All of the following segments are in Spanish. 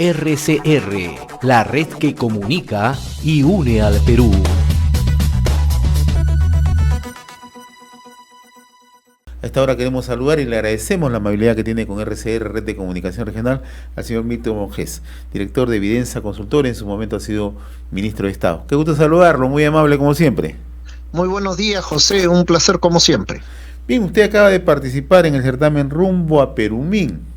RCR, la red que comunica y une al Perú. A esta hora queremos saludar y le agradecemos la amabilidad que tiene con RCR, Red de Comunicación Regional, al señor Milton Monjes, director de Evidencia Consultora, en su momento ha sido ministro de Estado. Qué gusto saludarlo, muy amable como siempre. Muy buenos días, José, un placer como siempre. Bien, usted acaba de participar en el certamen Rumbo a Perumín,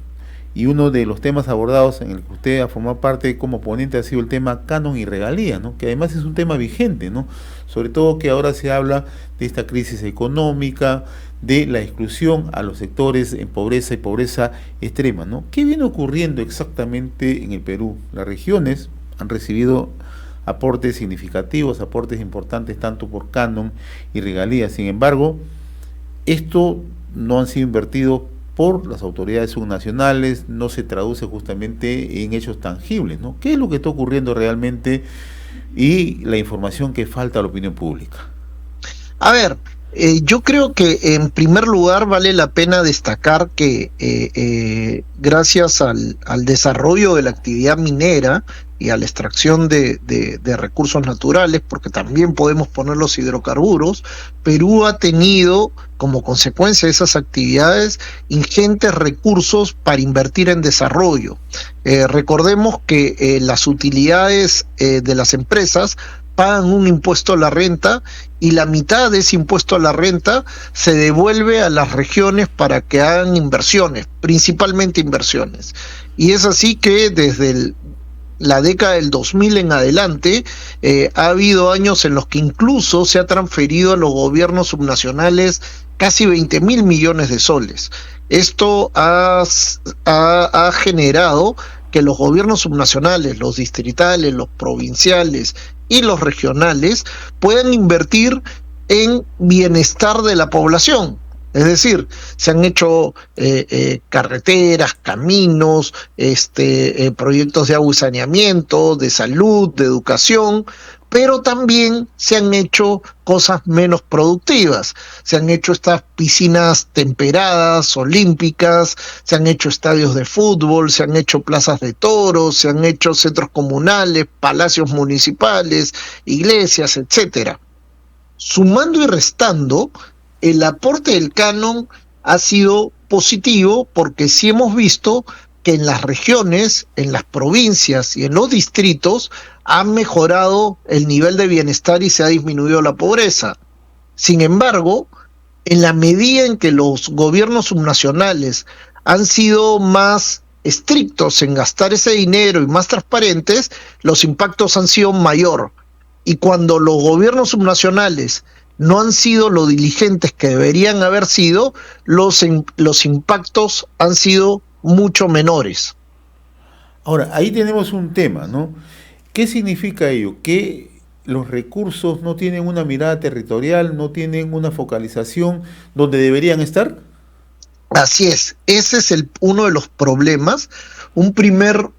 y uno de los temas abordados en el que usted ha formado parte como ponente ha sido el tema canon y regalía, ¿no? Que además es un tema vigente, ¿no? Sobre todo que ahora se habla de esta crisis económica, de la exclusión a los sectores en pobreza y pobreza extrema, ¿no? ¿Qué viene ocurriendo exactamente en el Perú? Las regiones han recibido aportes significativos, aportes importantes tanto por canon y regalías. Sin embargo, esto no han sido invertidos por las autoridades subnacionales, no se traduce justamente en hechos tangibles, ¿no? ¿Qué es lo que está ocurriendo realmente y la información que falta a la opinión pública? A ver, yo creo que en primer lugar vale la pena destacar que gracias al desarrollo de la actividad minera y a la extracción de recursos naturales, porque también podemos poner los hidrocarburos, Perú ha tenido como consecuencia de esas actividades ingentes recursos para invertir en desarrollo. Recordemos que las utilidades de las empresas pagan un impuesto a la renta y la mitad de ese impuesto a la renta se devuelve a las regiones para que hagan inversiones, principalmente inversiones. Y es así que desde la década del 2000 en adelante, ha habido años en los que incluso se ha transferido a los gobiernos subnacionales casi 20.000 millones de soles. Esto ha generado que los gobiernos subnacionales, los distritales, los provinciales y los regionales puedan invertir en bienestar de la población. Es decir, se han hecho carreteras, caminos, proyectos de agua y saneamiento, de salud, de educación, pero también se han hecho cosas menos productivas. Se han hecho estas piscinas temperadas, olímpicas, se han hecho estadios de fútbol, se han hecho plazas de toros, se han hecho centros comunales, palacios municipales, iglesias, etcétera. Sumando y restando, el aporte del canon ha sido positivo porque sí hemos visto que en las regiones, en las provincias y en los distritos han mejorado el nivel de bienestar y se ha disminuido la pobreza. Sin embargo, en la medida en que los gobiernos subnacionales han sido más estrictos en gastar ese dinero y más transparentes, los impactos han sido mayor. Y cuando los gobiernos subnacionales no han sido lo diligentes que deberían haber sido, los impactos han sido mucho menores. Ahora, ahí tenemos un tema, ¿no? ¿Qué significa ello? Que los recursos no tienen una mirada territorial, no tienen una focalización donde deberían estar. Así es, ese es uno de los problemas. Un primer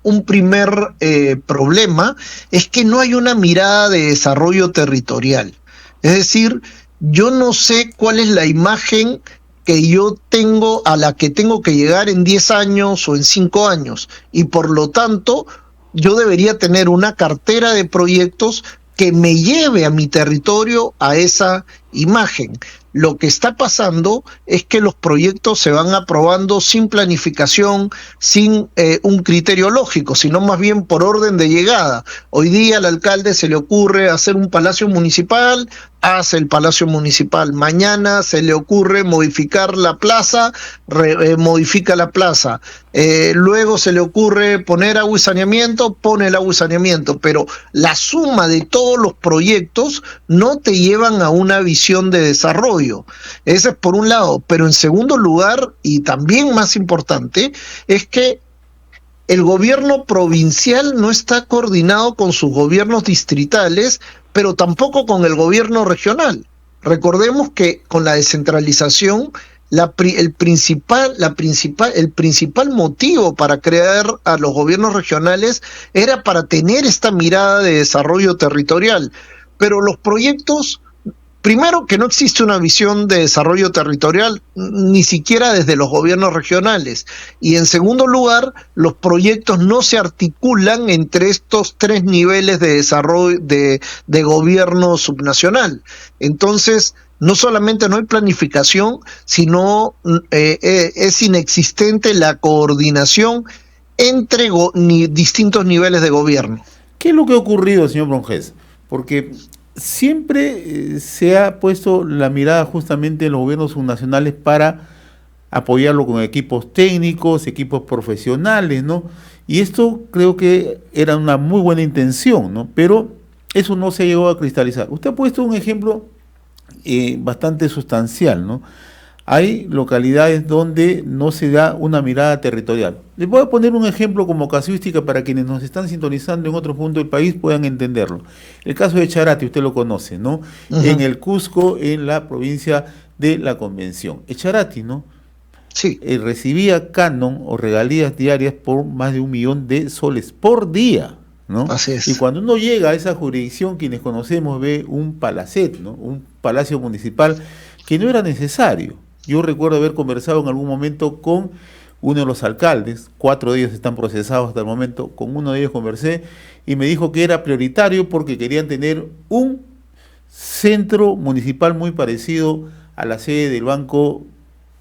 problema es que no hay una mirada de desarrollo territorial. Es decir, yo no sé cuál es la imagen que yo tengo, a la que tengo que llegar en 10 años o en 5 años, y por lo tanto yo debería tener una cartera de proyectos que me lleve a mi territorio a esa imagen. Lo que está pasando es que los proyectos se van aprobando sin planificación, sin un criterio lógico, sino más bien por orden de llegada. Hoy día al alcalde se le ocurre hacer un palacio municipal, hace el palacio municipal. Mañana se le ocurre modificar la plaza, modifica la plaza. Luego se le ocurre poner agua y saneamiento, pone el agua y saneamiento. Pero la suma de todos los proyectos no te llevan a una visión de desarrollo. Ese es por un lado. Pero en segundo lugar, y también más importante, es que el gobierno provincial no está coordinado con sus gobiernos distritales, pero tampoco con el gobierno regional. Recordemos que con la descentralización, el principal motivo para crear a los gobiernos regionales era para tener esta mirada de desarrollo territorial. Pero los proyectos Primero, que no existe una visión de desarrollo territorial, ni siquiera desde los gobiernos regionales. Y en segundo lugar, los proyectos no se articulan entre estos tres niveles de desarrollo de gobierno subnacional. Entonces, no solamente no hay planificación, sino es inexistente la coordinación entre distintos niveles de gobierno. ¿Qué es lo que ha ocurrido, señor Bronjes? Porque siempre se ha puesto la mirada justamente en los gobiernos subnacionales para apoyarlo con equipos técnicos, equipos profesionales, ¿no? Y esto creo que era una muy buena intención, ¿no? Pero eso no se llegó a cristalizar. Usted ha puesto un ejemplo bastante sustancial, ¿no? Hay localidades donde no se da una mirada territorial. Les voy a poner un ejemplo como casuística para quienes nos están sintonizando en otro punto del país puedan entenderlo. El caso de Charati, usted lo conoce, ¿no? En el Cusco, en la provincia de la Convención. Charati, ¿no? Sí. Recibía canon o regalías diarias por más de 1 millón de soles por día, ¿no? Así es. Y cuando uno llega a esa jurisdicción, quienes conocemos ve un palacet, ¿no? Un palacio municipal que no era necesario. Yo recuerdo haber conversado en algún momento con uno de los alcaldes, 4 de ellos están procesados hasta el momento, con uno de ellos conversé y me dijo que era prioritario porque querían tener un centro municipal muy parecido a la sede del banco,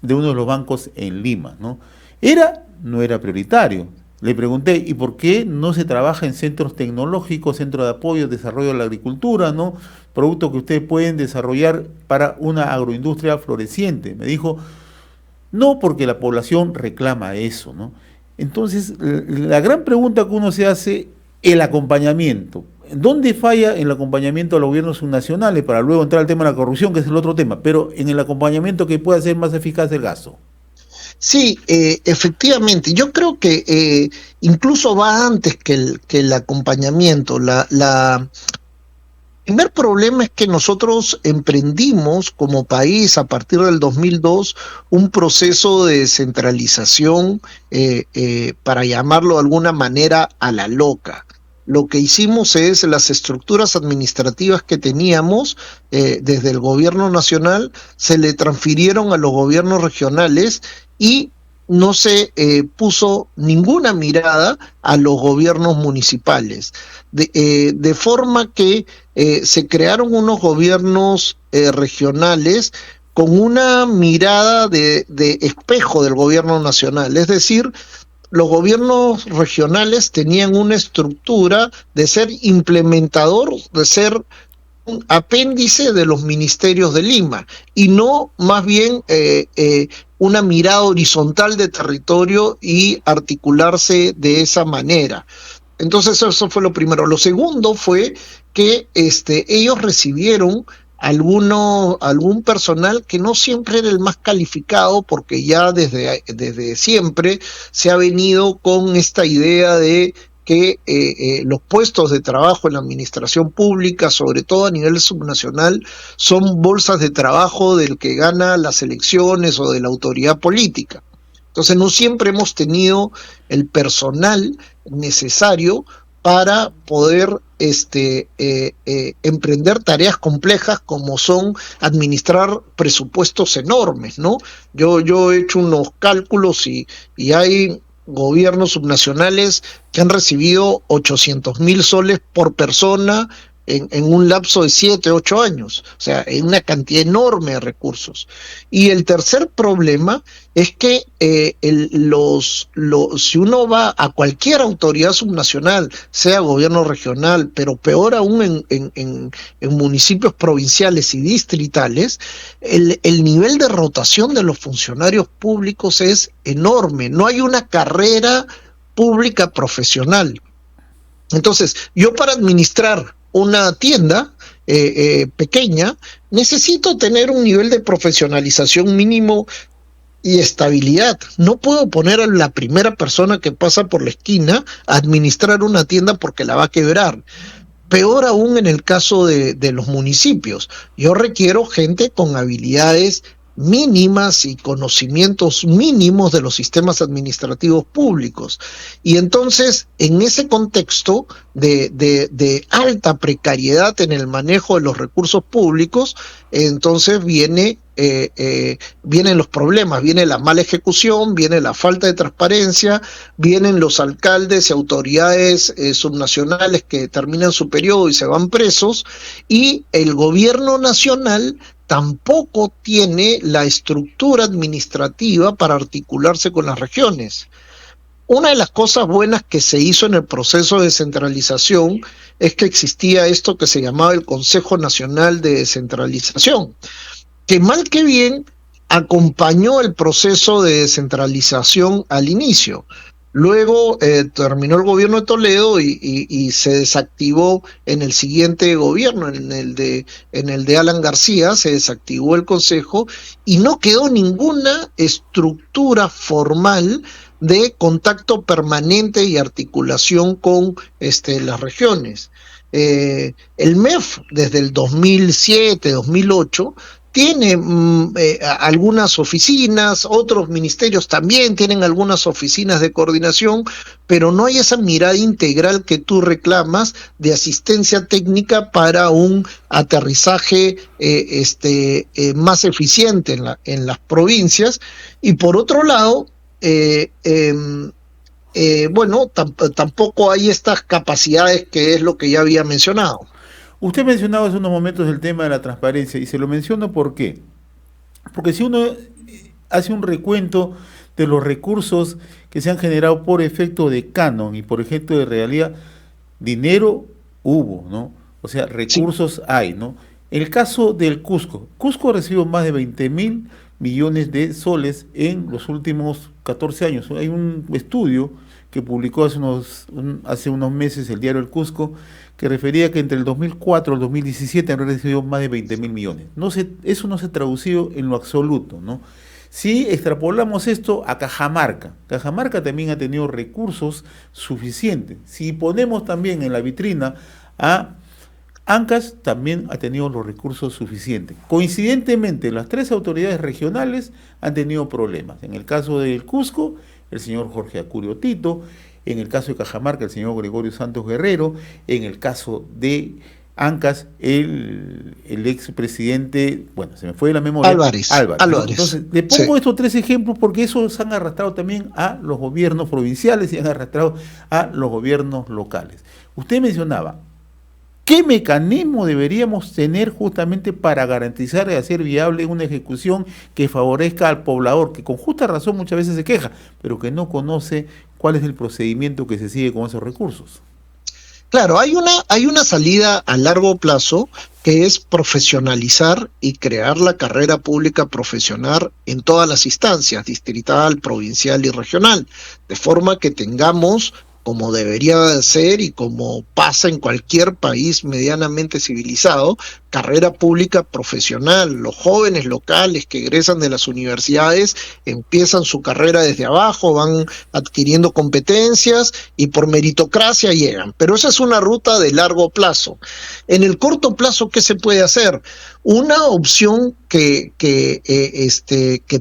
de uno de los bancos en Lima, ¿no? No era prioritario. Le pregunté, ¿y por qué no se trabaja en centros tecnológicos, centros de apoyo, desarrollo de la agricultura, ¿no? Productos que ustedes pueden desarrollar para una agroindustria floreciente. Me dijo, no, porque la población reclama eso, ¿no? Entonces, la gran pregunta que uno se hace, el acompañamiento. ¿Dónde falla el acompañamiento a los gobiernos subnacionales? Para luego entrar al tema de la corrupción, que es el otro tema, pero en el acompañamiento que pueda ser más eficaz el gasto. Sí, efectivamente. Yo creo que incluso va antes que el acompañamiento. El primer problema es que nosotros emprendimos como país a partir del 2002 un proceso de descentralización, para llamarlo de alguna manera, a la loca. Lo que hicimos es las estructuras administrativas que teníamos desde el gobierno nacional se le transfirieron a los gobiernos regionales y no se puso ninguna mirada a los gobiernos municipales, de forma que se crearon unos gobiernos regionales con una mirada de espejo del gobierno nacional, es decir, los gobiernos regionales tenían una estructura de ser implementador, de ser un apéndice de los ministerios de Lima, y no más bien una mirada horizontal de territorio y articularse de esa manera. Entonces eso fue lo primero. Lo segundo fue que ellos recibieron algún personal que no siempre era el más calificado, porque ya desde siempre se ha venido con esta idea de que los puestos de trabajo en la administración pública, sobre todo a nivel subnacional, son bolsas de trabajo del que gana las elecciones o de la autoridad política. Entonces no siempre hemos tenido el personal necesario para poder emprender tareas complejas como son administrar presupuestos enormes, ¿no? Yo he hecho unos cálculos y hay gobiernos subnacionales que han recibido 800,000 soles por persona en un lapso de 7, 8 años, o sea, en una cantidad enorme de recursos. Y el tercer problema es que si uno va a cualquier autoridad subnacional, sea gobierno regional, pero peor aún en municipios provinciales y distritales, el nivel de rotación de los funcionarios públicos es enorme, no hay una carrera pública profesional. Entonces, yo para administrar una tienda pequeña, necesito tener un nivel de profesionalización mínimo y estabilidad. No puedo poner a la primera persona que pasa por la esquina a administrar una tienda porque la va a quebrar. Peor aún en el caso de los municipios. Yo requiero gente con habilidades mínimas y conocimientos mínimos de los sistemas administrativos públicos. Y entonces, en ese contexto de alta precariedad en el manejo de los recursos públicos, entonces vienen los problemas, viene la mala ejecución, viene la falta de transparencia, vienen los alcaldes y autoridades subnacionales que terminan su periodo y se van presos, y el gobierno nacional tampoco tiene la estructura administrativa para articularse con las regiones. Una de las cosas buenas que se hizo en el proceso de descentralización es que existía esto que se llamaba el Consejo Nacional de Descentralización, que mal que bien acompañó el proceso de descentralización al inicio. Luego terminó el gobierno de Toledo y se desactivó en el siguiente gobierno, en el de Alan García, se desactivó el consejo y no quedó ninguna estructura formal de contacto permanente y articulación con las regiones. El MEF desde el 2007, 2008 tiene algunas oficinas, otros ministerios también tienen algunas oficinas de coordinación, pero no hay esa mirada integral que tú reclamas de asistencia técnica para un aterrizaje más eficiente en las provincias. Y por otro lado, tampoco hay estas capacidades, que es lo que ya había mencionado. Usted mencionaba hace unos momentos el tema de la transparencia, y se lo menciono ¿por qué? Porque si uno hace un recuento de los recursos que se han generado por efecto de canon y por efecto de realidad, dinero hubo, ¿no? O sea, recursos sí hay, ¿no? El caso del Cusco. Cusco recibió más de 20.000 millones de soles en los últimos 14 años. Hay un estudio que publicó hace unos meses el diario El Cusco, que refería que entre el 2004 y el 2017 han recibido más de 20.000 millones. Eso no se ha traducido en lo absoluto, ¿no? Si extrapolamos esto a Cajamarca, Cajamarca también ha tenido recursos suficientes. Si ponemos también en la vitrina a Ancash, también ha tenido los recursos suficientes. Coincidentemente, las tres autoridades regionales han tenido problemas. En el caso del Cusco, el señor Jorge Acurio Tito; en el caso de Cajamarca, el señor Gregorio Santos Guerrero; en el caso de Ancash, el expresidente, bueno, se me fue de la memoria, Álvarez. Entonces, le pongo estos tres ejemplos porque esos han arrastrado también a los gobiernos provinciales y han arrastrado a los gobiernos locales. Usted mencionaba, ¿qué mecanismo deberíamos tener justamente para garantizar y hacer viable una ejecución que favorezca al poblador, que con justa razón muchas veces se queja, pero que no conoce cuál es el procedimiento que se sigue con esos recursos? Claro, hay una salida a largo plazo, que es profesionalizar y crear la carrera pública profesional en todas las instancias, distrital, provincial y regional, de forma que tengamos, como debería ser y como pasa en cualquier país medianamente civilizado, carrera pública profesional. Los jóvenes locales que egresan de las universidades empiezan su carrera desde abajo, van adquiriendo competencias y por meritocracia llegan. Pero esa es una ruta de largo plazo. En el corto plazo, ¿qué se puede hacer? Una opción que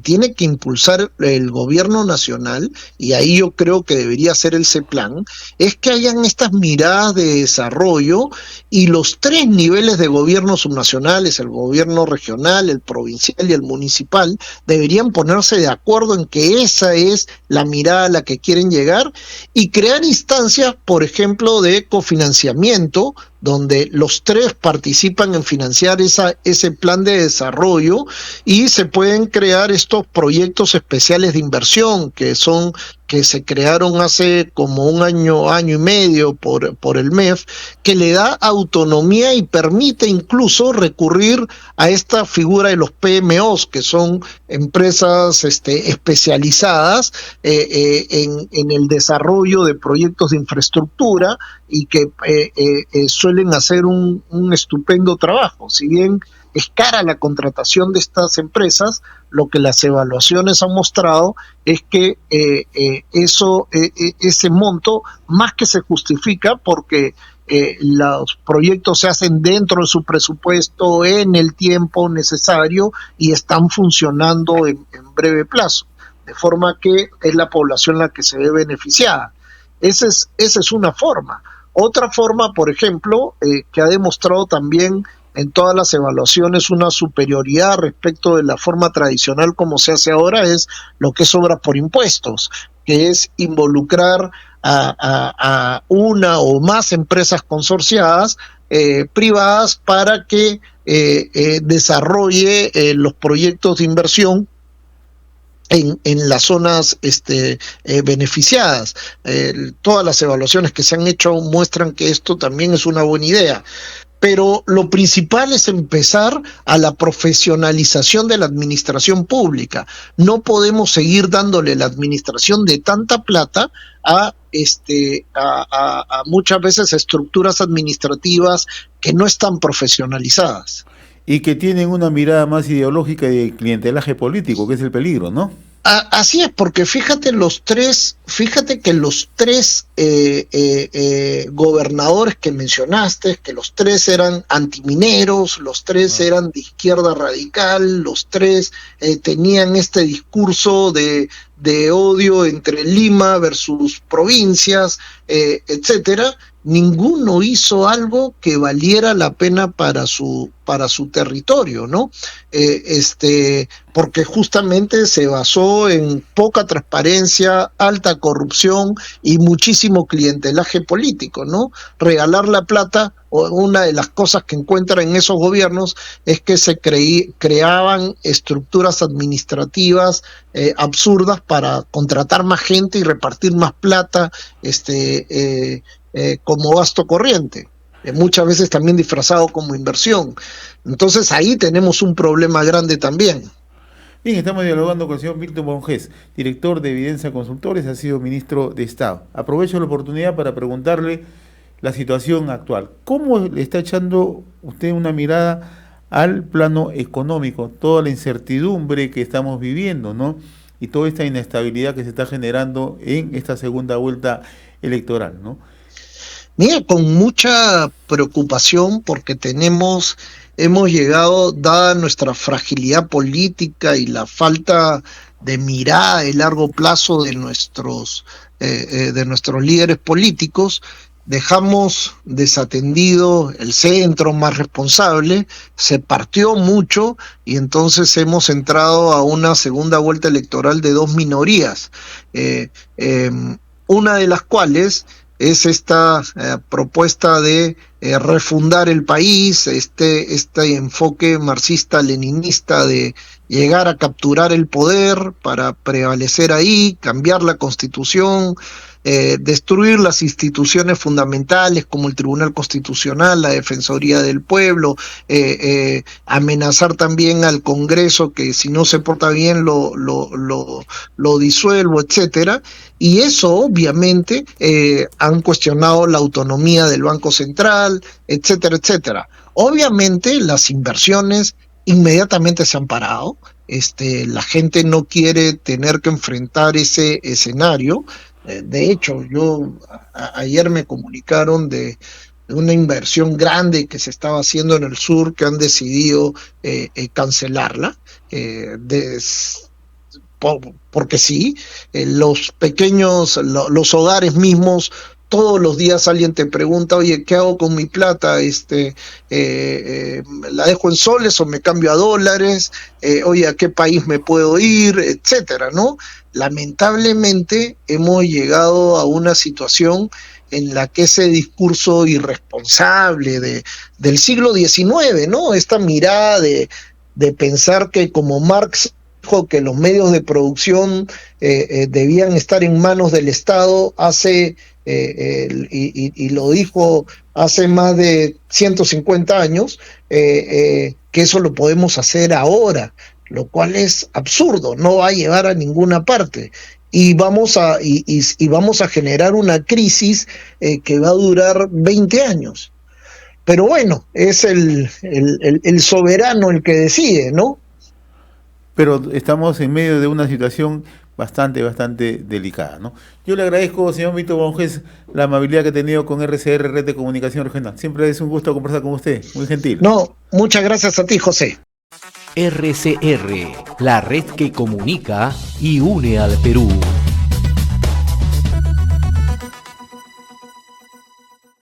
tiene que impulsar el gobierno nacional, y ahí yo creo que debería ser el CEPLAN, es que hayan estas miradas de desarrollo y los tres niveles de gobierno subnacionales, el gobierno regional, el provincial y el municipal, deberían ponerse de acuerdo en que esa es la mirada a la que quieren llegar y crear instancias, por ejemplo, de cofinanciamiento, donde los tres participan en financiar ese plan de desarrollo, y se pueden crear estos proyectos especiales de inversión que se crearon hace como un año y medio por el MEF, que le da autonomía y permite incluso recurrir a esta figura de los PMOs, que son empresas especializadas en el desarrollo de proyectos de infraestructura y que suelen suelen hacer un estupendo trabajo. Si bien es cara la contratación de estas empresas, lo que las evaluaciones han mostrado es que ese monto más que se justifica porque los proyectos se hacen dentro de su presupuesto en el tiempo necesario y están funcionando en breve plazo, de forma que es la población la que se ve beneficiada. Esa es una forma. Otra forma, por ejemplo, que ha demostrado también en todas las evaluaciones una superioridad respecto de la forma tradicional como se hace ahora, es lo que es obra por impuestos, que es involucrar a una o más empresas consorciadas privadas para que desarrolle los proyectos de inversión en las zonas beneficiadas. Todas las evaluaciones que se han hecho muestran que esto también es una buena idea. Pero lo principal es empezar a la profesionalización de la administración pública. No podemos seguir dándole la administración de tanta plata a muchas veces estructuras administrativas que no están profesionalizadas. Y que tienen una mirada más ideológica y de clientelaje político, que es el peligro, ¿no? Así es, porque fíjate que los tres gobernadores que mencionaste, que los tres eran antimineros, los tres eran de izquierda radical, los tres tenían este discurso de odio entre Lima versus provincias, etcétera. Ninguno hizo algo que valiera la pena para su territorio, ¿no? Porque justamente se basó en poca transparencia, alta corrupción y muchísimo clientelaje político, ¿no? Regalar la plata, una de las cosas que encuentran en esos gobiernos es que se creaban estructuras administrativas absurdas para contratar más gente y repartir más plata, como gasto corriente, muchas veces también disfrazado como inversión. Entonces ahí tenemos un problema grande también. Bien, estamos dialogando con el señor Milton Monjes, director de Evidencia Consultores, ha sido ministro de Estado. Aprovecho la oportunidad para preguntarle la situación actual. ¿Cómo le está echando usted una mirada al plano económico, toda la incertidumbre que estamos viviendo, ¿no? Y toda esta inestabilidad que se está generando en esta segunda vuelta electoral, ¿no? Mira, con mucha preocupación porque hemos llegado, dada nuestra fragilidad política y la falta de mirada de largo plazo de nuestros líderes políticos, dejamos desatendido el centro más responsable, se partió mucho y entonces hemos entrado a una segunda vuelta electoral de dos minorías, una de las cuales es esta propuesta de refundar el país, este enfoque marxista-leninista de llegar a capturar el poder para prevalecer ahí, cambiar la Constitución, destruir las instituciones fundamentales como el Tribunal Constitucional, la Defensoría del Pueblo, amenazar también al Congreso que si no se porta bien lo disuelvo, etcétera. Y eso obviamente han cuestionado la autonomía del Banco Central, etcétera, etcétera. Obviamente las inversiones inmediatamente se han parado, la gente no quiere tener que enfrentar ese escenario. De hecho, ayer me comunicaron de una inversión grande que se estaba haciendo en el sur que han decidido cancelarla, porque sí, los pequeños, los hogares mismos, todos los días alguien te pregunta, oye, ¿qué hago con mi plata? ¿La dejo en soles o me cambio a dólares? Oye, ¿a qué país me puedo ir? Etcétera, ¿no? Lamentablemente hemos llegado a una situación en la que ese discurso irresponsable del siglo XIX, ¿no? Esta mirada de pensar que como Marx dijo que los medios de producción debían estar en manos del Estado y lo dijo hace más de 150 años, que eso lo podemos hacer ahora, lo cual es absurdo, no va a llevar a ninguna parte. Y vamos a generar una crisis que va a durar 20 años. pero bueno, es el soberano el que decide, ¿no? Pero estamos en medio de una situación bastante delicada, ¿no? Yo le agradezco, señor Mito Monjes, la amabilidad que ha tenido con RCR, Red de Comunicación Regional. Siempre es un gusto conversar con usted, muy gentil. No, muchas gracias a ti, José. RCR, la red que comunica y une al Perú.